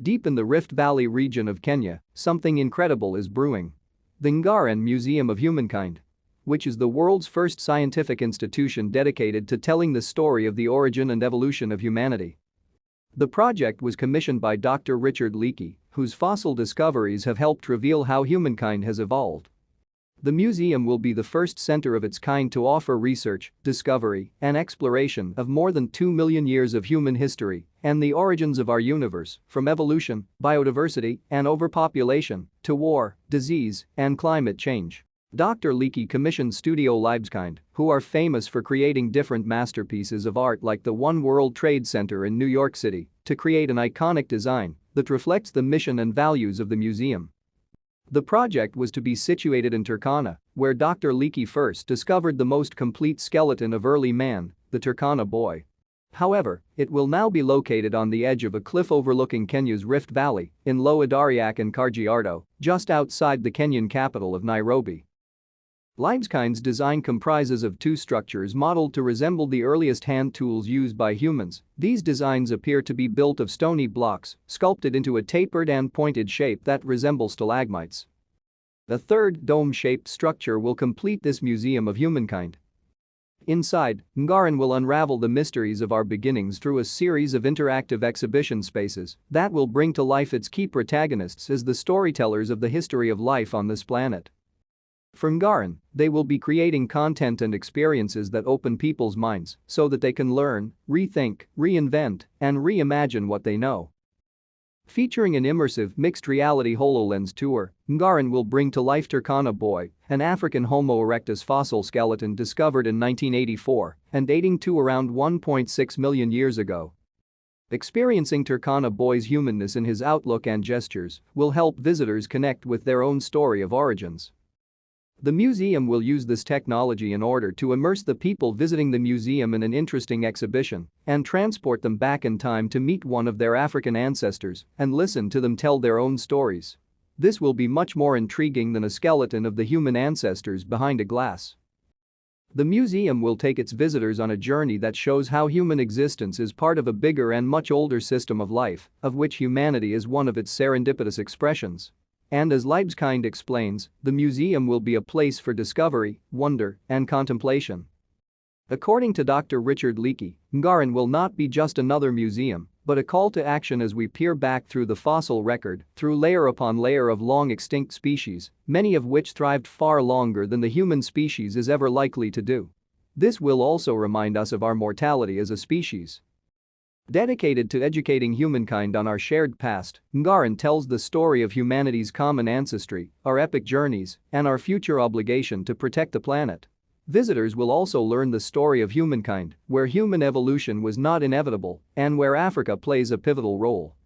Deep in the Rift Valley region of Kenya, something incredible is brewing. The Ngaren Museum of Humankind, which is the world's first scientific institution dedicated to telling the story of the origin and evolution of humanity. The project was commissioned by Dr. Richard Leakey, whose fossil discoveries have helped reveal how humankind has evolved. The museum will be the first center of its kind to offer research, discovery, and exploration of more than 2 million years of human history and the origins of our universe, from evolution, biodiversity, and overpopulation to war, disease, and climate change. Dr. Leakey commissioned Studio Libeskind, who are famous for creating different masterpieces of art like the One World Trade Center in New York City, to create an iconic design that reflects the mission and values of the museum. The project was to be situated in Turkana, where Dr. Leakey first discovered the most complete skeleton of early man, the Turkana Boy. However, it will now be located on the edge of a cliff overlooking Kenya's Rift Valley in Lower Dariak and Kajiado, just outside the Kenyan capital of Nairobi. Libeskind's design comprises of two structures modeled to resemble the earliest hand tools used by humans. These designs appear to be built of stony blocks, sculpted into a tapered and pointed shape that resemble stalagmites. A third, dome-shaped structure will complete this museum of humankind. Inside, Ngaren will unravel the mysteries of our beginnings through a series of interactive exhibition spaces that will bring to life its key protagonists as the storytellers of the history of life on this planet. For Ngaren, they will be creating content and experiences that open people's minds so that they can learn, rethink, reinvent, and reimagine what they know. Featuring an immersive mixed reality HoloLens tour, Ngaren will bring to life Turkana Boy, an African Homo erectus fossil skeleton discovered in 1984 and dating to around 1.6 million years ago. Experiencing Turkana Boy's humanness in his outlook and gestures will help visitors connect with their own story of origins. The museum will use this technology in order to immerse the people visiting the museum in an interesting exhibition and transport them back in time to meet one of their African ancestors and listen to them tell their own stories. This will be much more intriguing than a skeleton of the human ancestors behind a glass. The museum will take its visitors on a journey that shows how human existence is part of a bigger and much older system of life, of which humanity is one of its serendipitous expressions. And as Libeskind explains, the museum will be a place for discovery, wonder, and contemplation. According to Dr. Richard Leakey, Ngaren will not be just another museum, but a call to action as we peer back through the fossil record, through layer upon layer of long-extinct species, many of which thrived far longer than the human species is ever likely to do. This will also remind us of our mortality as a species. Dedicated to educating humankind on our shared past, Ngaren tells the story of humanity's common ancestry, our epic journeys, and our future obligation to protect the planet. Visitors will also learn the story of humankind, where human evolution was not inevitable and where Africa plays a pivotal role.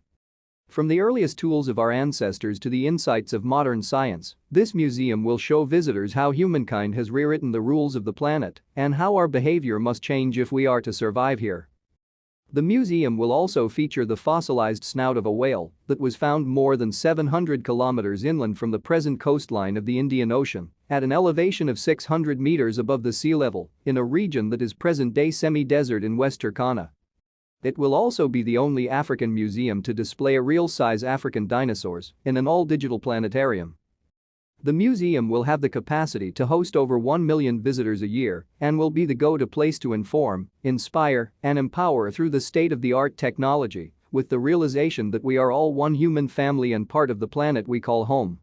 From the earliest tools of our ancestors to the insights of modern science, this museum will show visitors how humankind has rewritten the rules of the planet and how our behavior must change if we are to survive here. The museum will also feature the fossilized snout of a whale that was found more than 700 kilometers inland from the present coastline of the Indian Ocean, at an elevation of 600 meters above the sea level, in a region that is present-day semi-desert in West Turkana. It will also be the only African museum to display a real-size African dinosaurs in an all-digital planetarium. The museum will have the capacity to host over 1 million visitors a year and will be the go-to place to inform, inspire, and empower through the state-of-the-art technology, with the realization that we are all one human family and part of the planet we call home.